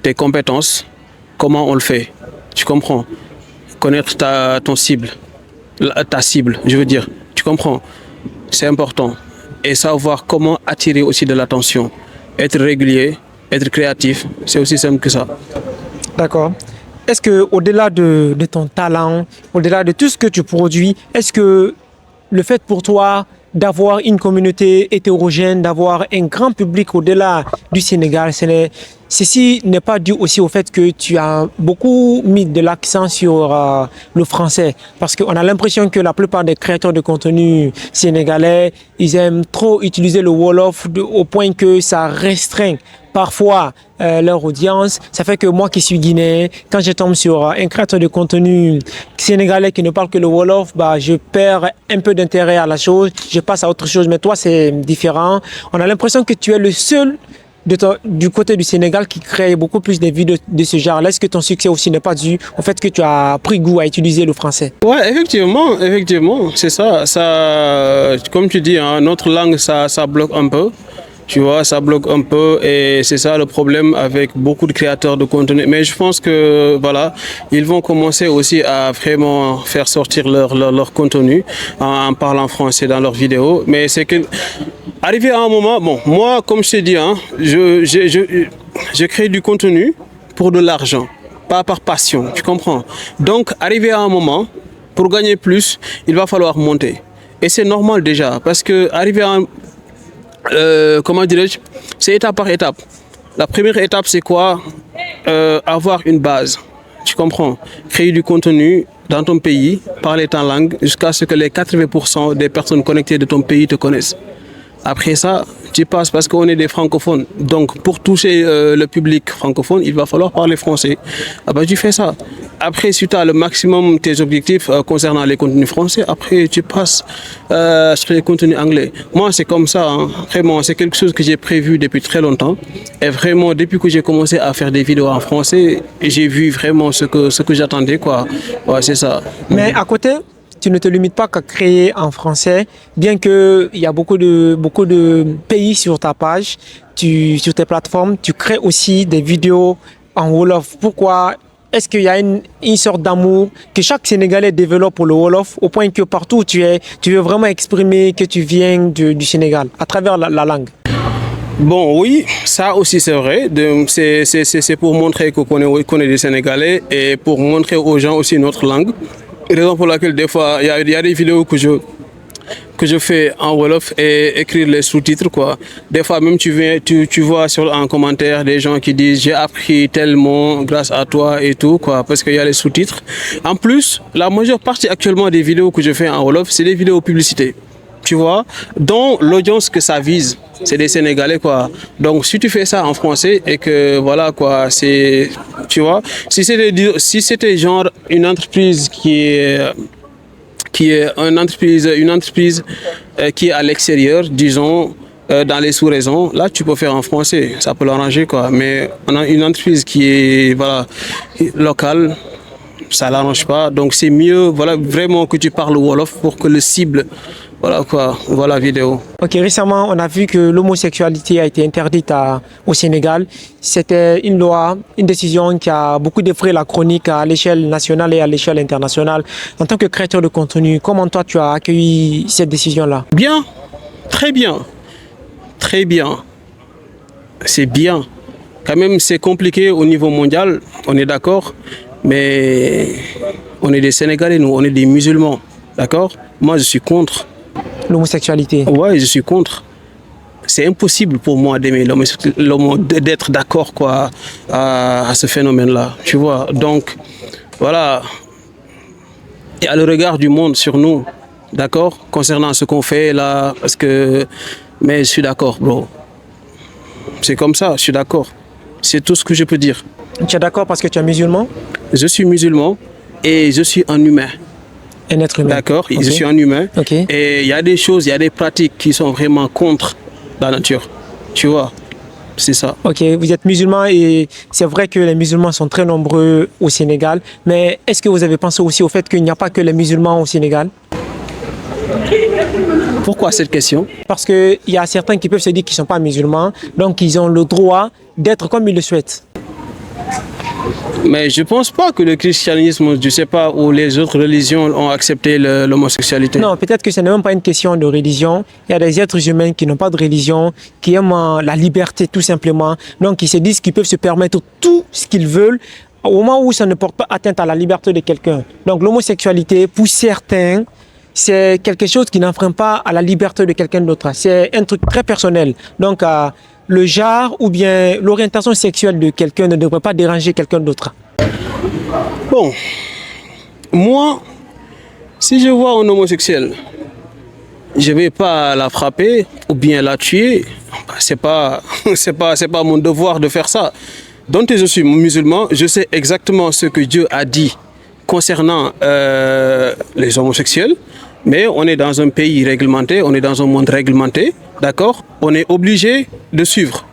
tes compétences, comment on le fait. Tu comprends? Connaître ta cible, je veux dire. Tu comprends? C'est important. Et savoir comment attirer aussi de l'attention. Être régulier, être créatif, c'est aussi simple que ça. D'accord. Est-ce que au-delà de ton talent, au-delà de tout ce que tu produis, est-ce que le fait pour toi d'avoir une communauté hétérogène, d'avoir un grand public au-delà du Sénégal, ceci n'est pas dû aussi au fait que tu as beaucoup mis de l'accent sur le français? Parce qu'on a l'impression que la plupart des créateurs de contenu sénégalais, ils aiment trop utiliser le Wolof au point que ça restreint parfois leur audience. Ça fait que moi qui suis guinéen, quand je tombe sur un créateur de contenu sénégalais qui ne parle que le Wolof, bah, je perds un peu d'intérêt à la chose, je passe à autre chose. Mais toi, c'est différent. On a l'impression que tu es le seul du côté du Sénégal qui crée beaucoup plus de vidéos de ce genre. Est-ce que ton succès aussi n'est pas dû au fait que tu as pris goût à utiliser le français? Ouais, effectivement, c'est ça. Comme tu dis, hein, notre langue, ça bloque un peu. Tu vois, ça bloque un peu et c'est ça le problème avec beaucoup de créateurs de contenu. Mais je pense que voilà, ils vont commencer aussi à vraiment faire sortir leur contenu en parlant français dans leurs vidéos. Mais c'est que arrivé à un moment, bon, moi, comme je t'ai dit, hein, je crée du contenu pour de l'argent, pas par passion, tu comprends? Donc, arrivé à un moment, pour gagner plus, il va falloir monter. Et c'est normal déjà, parce que arrivé à comment dirais-je, c'est étape par étape. La première étape, c'est quoi? Avoir une base. Tu comprends? Créer du contenu dans ton pays, parler ta langue, jusqu'à ce que les 80% des personnes connectées de ton pays te connaissent. Après ça, tu passes parce qu'on est des francophones. Donc, pour toucher le public francophone, il va falloir parler français. Ah ben, tu fais ça. Après, si tu as le maximum tes objectifs concernant les contenus français, après, tu passes sur les contenus anglais. Moi, c'est comme ça. Hein. Vraiment, c'est quelque chose que j'ai prévu depuis très longtemps. Et vraiment, depuis que j'ai commencé à faire des vidéos en français, j'ai vu vraiment ce que j'attendais, quoi. Ouais, c'est ça. Mais à côté, tu ne te limites pas qu'à créer en français, bien qu'il y a beaucoup de pays sur ta page, sur tes plateformes, tu crées aussi des vidéos en Wolof. Pourquoi? Est-ce qu'il y a une sorte d'amour que chaque Sénégalais développe pour le Wolof, au point que partout où tu es, tu veux vraiment exprimer que tu viens du Sénégal, à travers la langue? Bon, oui, ça aussi c'est vrai. C'est pour montrer qu'on est des Sénégalais et pour montrer aux gens aussi notre langue. Raison pour laquelle des fois, il y a des vidéos que que je fais en Wolof et écrire les sous-titres, quoi. Des fois même tu vois en commentaire des gens qui disent j'ai appris tel mot grâce à toi et tout, quoi, parce qu'il y a les sous-titres. En plus, la majeure partie actuellement des vidéos que je fais en Wolof, c'est des vidéos publicité, tu vois, dont l'audience que ça vise, c'est des Sénégalais, quoi. Donc si tu fais ça en français et que voilà, quoi, c'est, tu vois, si c'était genre une entreprise qui est une entreprise qui est à l'extérieur, disons, dans les sous-régions, là tu peux faire en français, ça peut l'arranger, quoi. Mais on a une entreprise qui est voilà, locale, ça l'arrange pas. Donc c'est mieux, voilà, vraiment que tu parles Wolof pour que le cible, voilà quoi, voilà la vidéo. Ok, récemment, on a vu que l'homosexualité a été interdite au Sénégal. C'était une loi, une décision qui a beaucoup défrayé la chronique à l'échelle nationale et à l'échelle internationale. En tant que créateur de contenu, comment toi tu as accueilli cette décision-là? Bien, très bien, très bien. C'est bien. Quand même, c'est compliqué au niveau mondial, on est d'accord, mais on est des Sénégalais, nous, on est des musulmans, d'accord? Moi, je suis contre. L'homosexualité. Ouais, je suis contre. C'est impossible pour moi d'aimer d'être d'accord, quoi, à ce phénomène-là, tu vois. Donc, voilà. Et à le regard du monde sur nous, d'accord, concernant ce qu'on fait là, parce que, mais je suis d'accord, bro. C'est comme ça, je suis d'accord. C'est tout ce que je peux dire. Tu es d'accord parce que tu es musulman? Je suis musulman et je suis un humain. Un être humain. D'accord, Okay. je suis un humain. Okay. Et il y a des choses, il y a des pratiques qui sont vraiment contre la nature. Tu vois, c'est ça. Ok, vous êtes musulman et c'est vrai que les musulmans sont très nombreux au Sénégal. Mais est-ce que vous avez pensé aussi au fait qu'il n'y a pas que les musulmans au Sénégal? Pourquoi cette question? Parce qu'il y a certains qui peuvent se dire qu'ils ne sont pas musulmans, donc ils ont le droit d'être comme ils le souhaitent. Mais je ne pense pas que le christianisme, je ne sais pas, ou les autres religions ont accepté l'homosexualité. Non, peut-être que ce n'est même pas une question de religion. Il y a des êtres humains qui n'ont pas de religion, qui aiment la liberté tout simplement. Donc ils se disent qu'ils peuvent se permettre tout ce qu'ils veulent au moment où ça ne porte pas atteinte à la liberté de quelqu'un. Donc l'homosexualité, pour certains, c'est quelque chose qui n'enfreint pas à la liberté de quelqu'un d'autre. C'est un truc très personnel. Donc le genre ou bien l'orientation sexuelle de quelqu'un ne devrait pas déranger quelqu'un d'autre. Bon, moi, si je vois un homosexuel, je ne vais pas la frapper ou bien la tuer. C'est pas mon devoir de faire ça. Donc je suis musulman, je sais exactement ce que Dieu a dit concernant les homosexuels. Mais on est dans un pays réglementé, on est dans un monde réglementé, d'accord? On est obligé de suivre.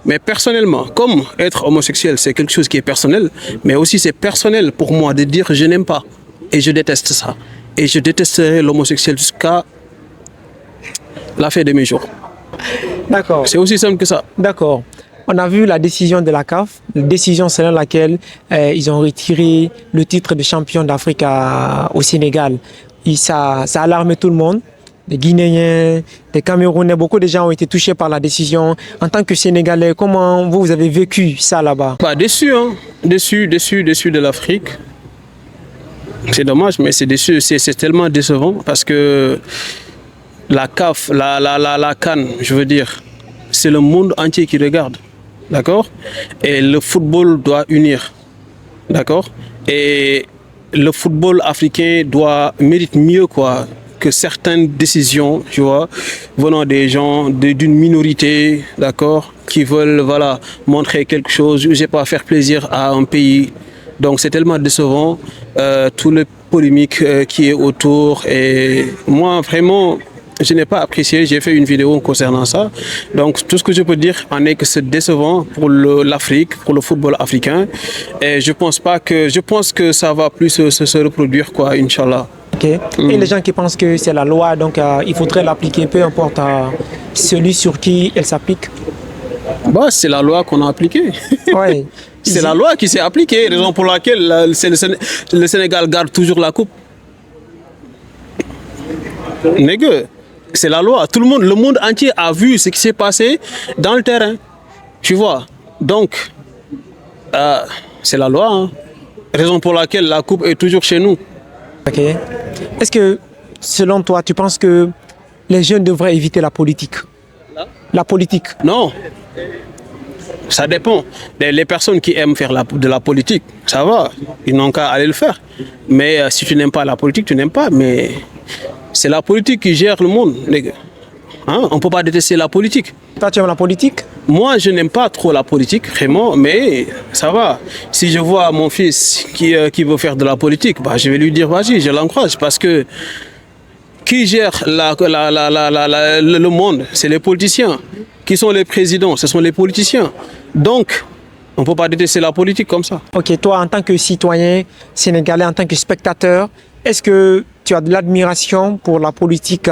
Mais personnellement, comme être homosexuel, c'est quelque chose qui est personnel, mais aussi c'est personnel pour moi de dire je n'aime pas et je déteste ça. Et je détesterai l'homosexuel jusqu'à la fin de mes jours. D'accord. C'est aussi simple que ça. D'accord. On a vu la décision de la CAF, la décision selon laquelle ils ont retiré le titre de champion d'Afrique au Sénégal. Et ça a alarmé tout le monde. Les Guinéens, les Camerounais, beaucoup de gens ont été touchés par la décision. En tant que Sénégalais, comment vous avez vécu ça là-bas? Pas déçu, hein? Déçu de l'Afrique. C'est dommage, mais c'est tellement décevant parce que la CAF, la CAN, je veux dire, c'est le monde entier qui regarde, d'accord? Et le football doit unir, d'accord? Et le football africain mérite mieux, quoi, que certaines décisions, tu vois, venant des gens d'une minorité, d'accord, qui veulent, voilà, montrer quelque chose, je sais pas, faire plaisir à un pays. Donc c'est tellement décevant, tout le polémique qui est autour. Et moi, vraiment, je n'ai pas apprécié. J'ai fait une vidéo concernant ça. Donc tout ce que je peux dire en est que c'est décevant pour l'Afrique, pour le football africain. Et je pense que ça va plus se reproduire, quoi, Inch'Allah. Okay. Et les gens qui pensent que c'est la loi, donc il faudrait l'appliquer, peu importe celui sur qui elle s'applique. Bah, c'est la loi qu'on a appliquée. Ouais. C'est la loi qui s'est appliquée, raison pour laquelle le Sénégal garde toujours la coupe. Négueux. C'est la loi. Tout le monde entier a vu ce qui s'est passé dans le terrain. Tu vois. Donc, c'est la loi. Hein. Raison pour laquelle la coupe est toujours chez nous. Ok. Est-ce que selon toi, tu penses que les jeunes devraient éviter la politique? La politique. Non. Ça dépend. Les personnes qui aiment faire de la politique, ça va. Ils n'ont qu'à aller le faire. Mais si tu n'aimes pas la politique, tu n'aimes pas. Mais c'est la politique qui gère le monde, les gars. Hein? On ne peut pas détester la politique. Toi, tu aimes la politique? Moi, je n'aime pas trop la politique, vraiment, mais ça va. Si je vois mon fils qui veut faire de la politique, bah, je vais lui dire, vas-y, je l'encourage. Parce que qui gère le monde, c'est les politiciens. Qui sont les présidents, ce sont les politiciens. Donc, on ne peut pas détester la politique comme ça. Ok, toi, en tant que citoyen sénégalais, en tant que spectateur, est-ce que tu as de l'admiration pour la politique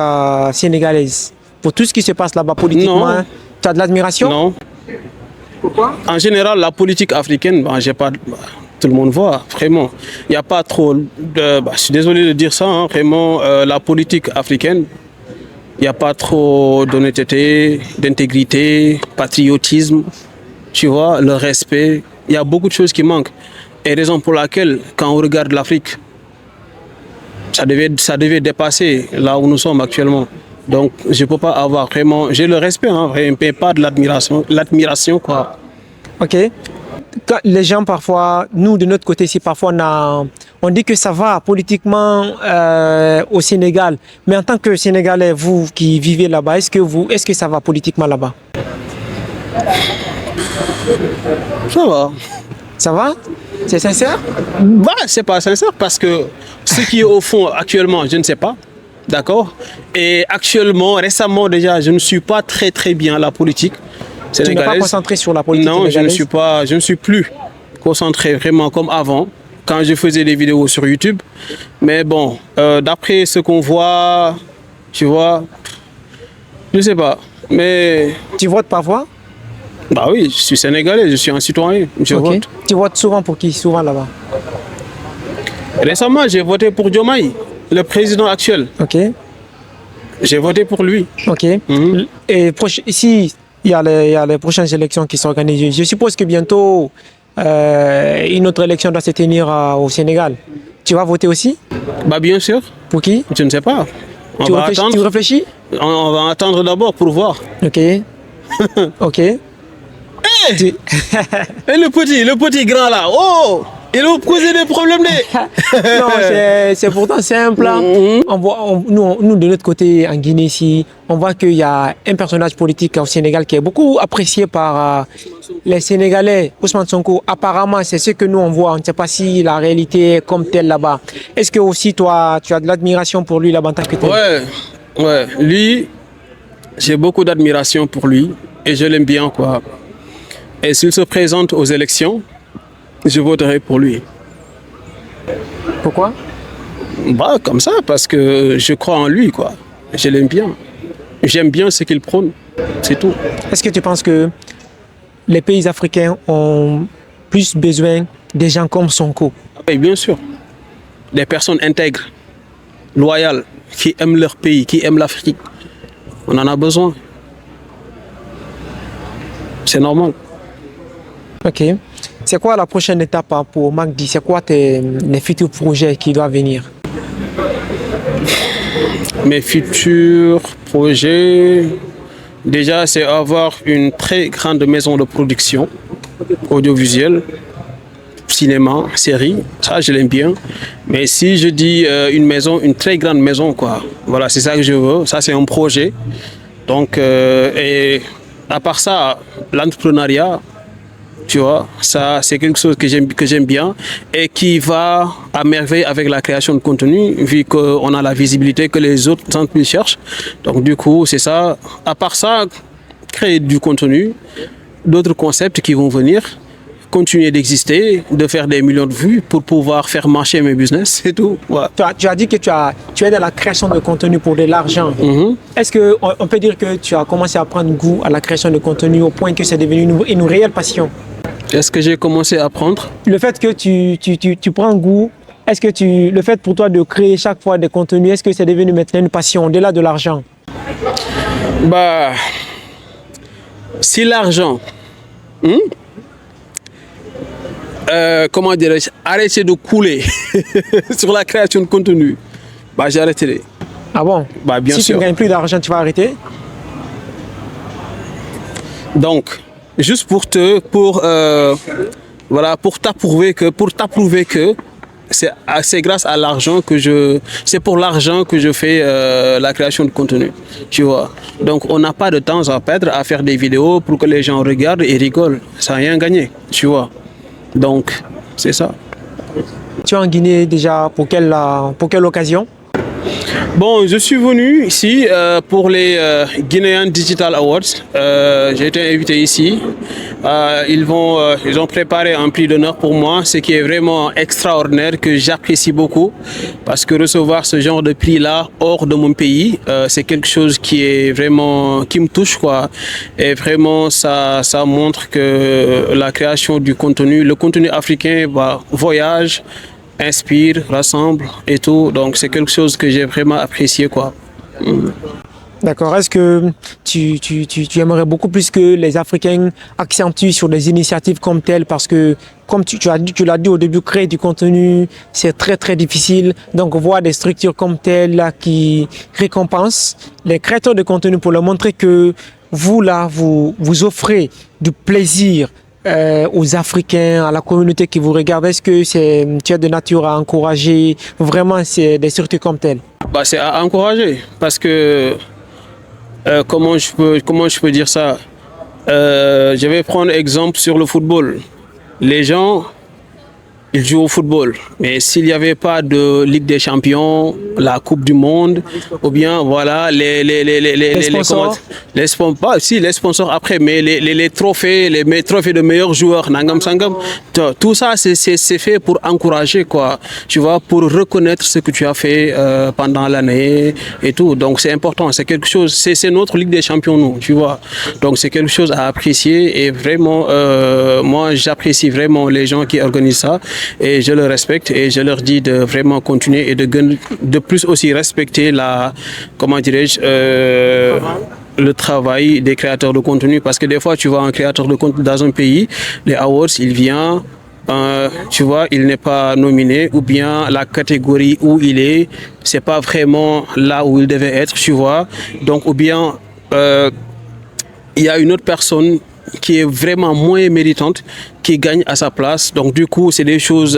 sénégalaise? Pour tout ce qui se passe là-bas politiquement, Non. tu as de l'admiration? Non. Pourquoi? En général, la politique africaine, bah, j'ai pas, bah, tout le monde voit, vraiment. Il n'y a pas trop de... Bah, je suis désolé de dire ça, hein, vraiment, la politique africaine, il n'y a pas trop d'honnêteté, d'intégrité, patriotisme, tu vois, le respect. Il y a beaucoup de choses qui manquent. Et raison pour laquelle, quand on regarde l'Afrique, ça devait dépasser là où nous sommes actuellement. Donc, je ne peux pas avoir vraiment... J'ai le respect, hein, mais pas de l'admiration, quoi. Ok. Quand les gens, parfois, nous, de notre côté, ici, parfois, on dit que ça va politiquement au Sénégal. Mais en tant que Sénégalais, vous qui vivez là-bas, est-ce que ça va politiquement là-bas? Ça va. Ça va? C'est sincère? Bah, c'est pas sincère parce que ce qui est au fond actuellement, je ne sais pas. D'accord? Et actuellement, récemment déjà, je ne suis pas très très bien à la politique sénégalaise. Tu n'es pas concentré sur la politique sénégalaise? Non, je ne suis plus concentré vraiment comme avant, quand je faisais des vidéos sur YouTube. Mais bon, d'après ce qu'on voit, tu vois, je ne sais pas. Mais... Tu votes par voix? Bah oui, je suis sénégalais, je suis un citoyen, je vote. Tu votes souvent pour qui? Souvent là-bas? Récemment, j'ai voté pour Diomaye, le président actuel. Ok. J'ai voté pour lui. Ok. Et ici, il y a les prochaines élections qui s'organisent. Je suppose que bientôt, une autre élection doit se tenir au Sénégal. Tu vas voter aussi? Bah bien sûr. Pour qui? Je ne sais pas. Tu réfléchis? On va attendre d'abord pour voir. Ok. Ok. Et le petit grand là, oh, il va causer des problèmes. Non, c'est pourtant simple. Hein. Nous, de notre côté, en Guinée ici, on voit qu'il y a un personnage politique au Sénégal qui est beaucoup apprécié par les Sénégalais. Ousmane Sonko, apparemment, c'est ce que nous on voit. On ne sait pas si la réalité est comme telle là-bas. Est-ce que aussi toi, tu as de l'admiration pour lui là-bas en tant que tel? Ouais. Lui, j'ai beaucoup d'admiration pour lui et je l'aime bien, quoi. Et s'il se présente aux élections, je voterai pour lui. Pourquoi? Bah, comme ça, parce que je crois en lui, quoi. Je l'aime bien. J'aime bien ce qu'il prône. C'est tout. Est-ce que tu penses que les pays africains ont plus besoin des gens comme Sonko? Oui, bien sûr. Des personnes intègres, loyales, qui aiment leur pays, qui aiment l'Afrique. On en a besoin. C'est normal. Ok. C'est quoi la prochaine étape pour Magdy? C'est quoi les futurs projets qui doivent venir? Mes futurs projets, déjà, c'est avoir une très grande maison de production audiovisuelle, cinéma, série. Ça, je l'aime bien. Mais si je dis une maison, une très grande maison, quoi. Voilà, c'est ça que je veux. Ça, c'est un projet. Donc, et à part ça, l'entrepreneuriat, tu vois, ça c'est quelque chose que j'aime bien et qui va à merveille avec la création de contenu vu qu'on a la visibilité que les autres entreprises cherchent. Donc du coup, c'est ça. À part ça, créer du contenu, d'autres concepts qui vont venir, continuer d'exister, de faire des millions de vues pour pouvoir faire marcher mes business, c'est tout. Ouais. Tu as dit que tu es dans la création de contenu pour de l'argent. Est-ce qu'on peut dire que tu as commencé à prendre goût à la création de contenu au point que c'est devenu une réelle passion? Est-ce que j'ai commencé à prendre? Le fait que tu prends goût, est-ce que le fait pour toi de créer chaque fois des contenus, est-ce que c'est devenu maintenant une passion au-delà de l'argent? Bah, si l'argent, comment dirais-je, arrêter de couler sur la création de contenu, bah j'arrêterai. Ah bon? Bah, bien si sûr. tu ne gagnes plus d'argent, tu vas arrêter? Donc, juste pour t'approuver que c'est grâce à l'argent c'est pour l'argent que je fais la création de contenu, tu vois. Donc, on n'a pas de temps à perdre à faire des vidéos pour que les gens regardent et rigolent. Ça n'a rien gagné, tu vois. Donc, c'est ça. Tu es en Guinée déjà pour quelle occasion? Bon, je suis venu ici pour les Guinean Digital Awards. J'ai été invité ici. Ils ont préparé un prix d'honneur pour moi, ce qui est vraiment extraordinaire, que j'apprécie beaucoup. Parce que recevoir ce genre de prix-là hors de mon pays, c'est quelque chose qui me touche, quoi. Et vraiment, ça montre que la création du contenu, le contenu africain, voyage, inspire, rassemble et tout. Donc c'est quelque chose que j'ai vraiment apprécié, quoi. D'accord. Est-ce que tu aimerais beaucoup plus que les Africains accentuent sur des initiatives comme telles, parce que comme tu l'as dit au début, créer du contenu, c'est très très difficile. Donc voir des structures comme telles là, qui récompensent les créateurs de contenu pour leur montrer que vous là, vous offrez du plaisir aux Africains, à la communauté qui vous regarde. Est-ce que tu es de nature à encourager vraiment des structures comme telles? C'est à encourager, parce que comment je peux dire ça? Je vais prendre exemple sur le football. Les gens, ils jouent au football, mais s'il n'y avait pas de Ligue des Champions, la Coupe du Monde, ou bien voilà les sponsors, les sponsors après, mais les trophées, les trophées de meilleurs joueurs, nangam sangam, tout ça c'est fait pour encourager, quoi, tu vois, pour reconnaître ce que tu as fait pendant l'année et tout. Donc c'est important, c'est quelque chose, c'est notre Ligue des Champions, nous, tu vois. Donc c'est quelque chose à apprécier, et vraiment moi j'apprécie vraiment les gens qui organisent ça. Et je le respecte, et je leur dis de vraiment continuer et de plus aussi respecter le travail des créateurs de contenu. Parce que des fois, tu vois un créateur de contenu dans un pays, les awards, il vient, tu vois, il n'est pas nominé, ou bien la catégorie où il est, c'est pas vraiment là où il devait être, tu vois. Donc, ou bien il y a une autre personne qui est vraiment moins méritante, qui gagne à sa place. Donc du coup, c'est des choses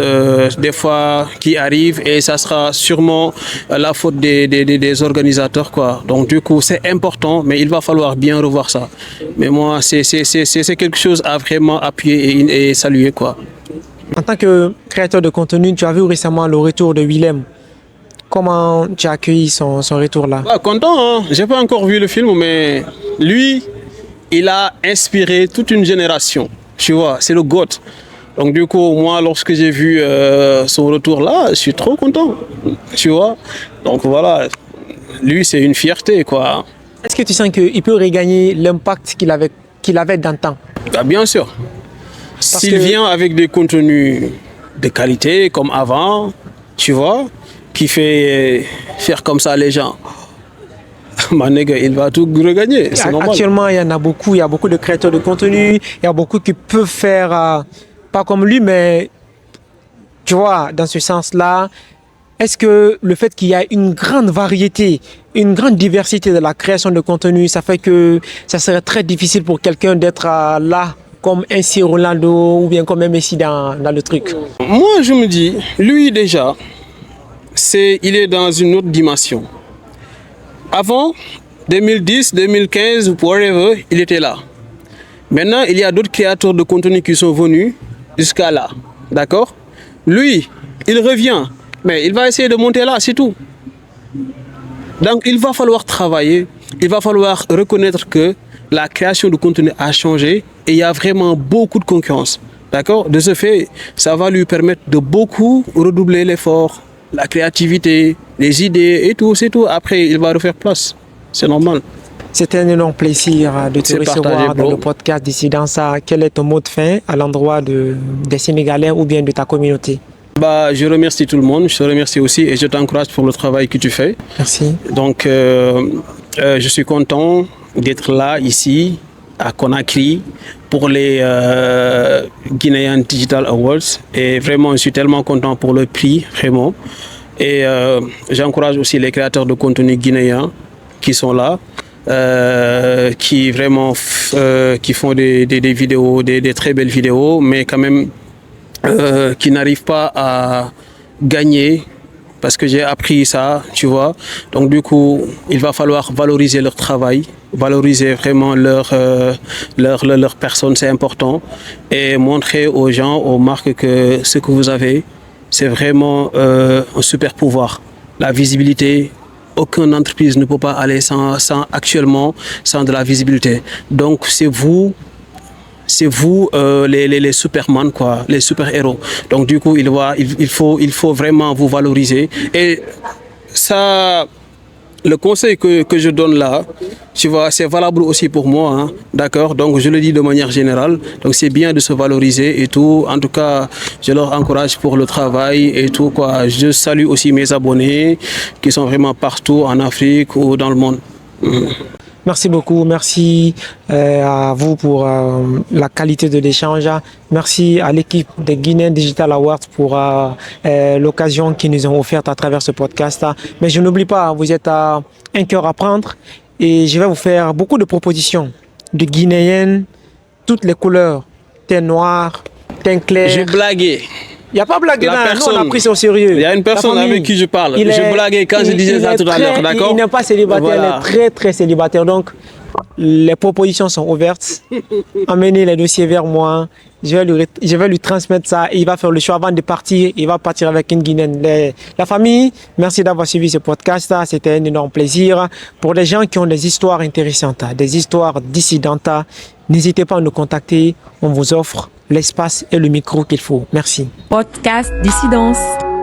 des fois qui arrivent, et ça sera sûrement la faute des organisateurs, quoi. Donc du coup, c'est important, mais il va falloir bien revoir ça. Mais moi, c'est quelque chose à vraiment appuyer et saluer, quoi. En tant que créateur de contenu, tu as vu récemment le retour de Willem. Comment tu as accueilli son retour là? Content, hein? J'ai pas encore vu le film, mais lui, il a inspiré toute une génération, tu vois, c'est le GOAT. Donc du coup, moi, lorsque j'ai vu son retour là, je suis trop content, tu vois. Donc voilà, lui, c'est une fierté, quoi. Est-ce que tu sens qu'il peut regagner l'impact qu'il avait d'antan? Bien sûr. S'il vient avec des contenus de qualité comme avant, tu vois, qui fait faire comme ça les gens, il va tout regagner, c'est normal. Actuellement, il y en a beaucoup, il y a beaucoup de créateurs de contenu, il y a beaucoup qui peuvent faire, pas comme lui, mais tu vois, dans ce sens-là, est-ce que le fait qu'il y a une grande variété, une grande diversité de la création de contenu, ça fait que ça serait très difficile pour quelqu'un d'être là comme un C. Rolando ou bien comme un Messi dans le truc? Moi, je me dis, lui déjà, il est dans une autre dimension. Avant, 2010, 2015, whatever, il était là. Maintenant, il y a d'autres créateurs de contenu qui sont venus jusqu'à là. D'accord? Lui, il revient, mais il va essayer de monter là, c'est tout. Donc, il va falloir travailler, il va falloir reconnaître que la création de contenu a changé, et il y a vraiment beaucoup de concurrence. D'accord? De ce fait, ça va lui permettre de beaucoup redoubler l'effort, la créativité, les idées et tout, c'est tout. Après, il va refaire place. C'est normal. C'était un énorme plaisir de te recevoir dans le podcast Dissidence. Quel est ton mot de fin à l'endroit des Sénégalais ou bien de ta communauté? Je remercie tout le monde, je te remercie aussi, et je t'encourage pour le travail que tu fais. Merci. Donc, je suis content d'être là, ici, à Conakry, pour les Guinean Digital Awards. Et vraiment, je suis tellement content pour le prix, vraiment. Et j'encourage aussi les créateurs de contenu guinéens qui sont là, qui vraiment qui font des vidéos, des très belles vidéos, mais quand même qui n'arrivent pas à gagner. Parce que j'ai appris ça, tu vois. Donc du coup, il va falloir valoriser leur travail, valoriser vraiment leur personne, c'est important. Et montrer aux gens, aux marques que ce que vous avez, c'est vraiment un super pouvoir. La visibilité, aucune entreprise ne peut pas aller actuellement sans de la visibilité. Donc c'est vous les Superman, quoi, les super-héros. Donc du coup, il faut vraiment vous valoriser. Et ça, le conseil que je donne là, tu vois, c'est valable aussi pour moi, hein, d'accord? Donc je le dis de manière générale. Donc c'est bien de se valoriser et tout. En tout cas, je leur encourage pour le travail et tout, quoi. Je salue aussi mes abonnés qui sont vraiment partout en Afrique ou dans le monde. Merci beaucoup, merci à vous pour la qualité de l'échange. Merci à l'équipe de Guinéen Digital Awards pour l'occasion qu'ils nous ont offerte à travers ce podcast. Mais je n'oublie pas, vous êtes un cœur à prendre et je vais vous faire beaucoup de propositions de Guinéennes, toutes les couleurs, teint noir, teint clair. J'ai blagué. Il n'y a pas blagué, nous on a pris ça au sérieux. Il y a une personne avec qui je parle. Je blaguais quand je disais ça tout à l'heure, d'accord? Il n'est pas célibataire, voilà. Il est très très célibataire. Donc les propositions sont ouvertes. Amenez les dossiers vers moi. Je vais lui transmettre ça et il va faire le choix avant de partir. Il va partir avec une Guinéenne. La famille, merci d'avoir suivi ce podcast. C'était un énorme plaisir. Pour les gens qui ont des histoires intéressantes, des histoires dissidentes, n'hésitez pas à nous contacter. On vous offre l'espace et le micro qu'il faut. Merci. Podcast Dissidence.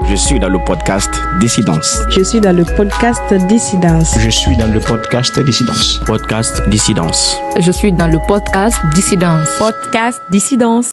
Je suis dans le podcast Dissidence. Je suis dans le podcast Dissidence. Je suis dans le podcast Dissidence. Podcast Dissidence. Je suis dans le podcast Dissidence. Podcast Dissidence.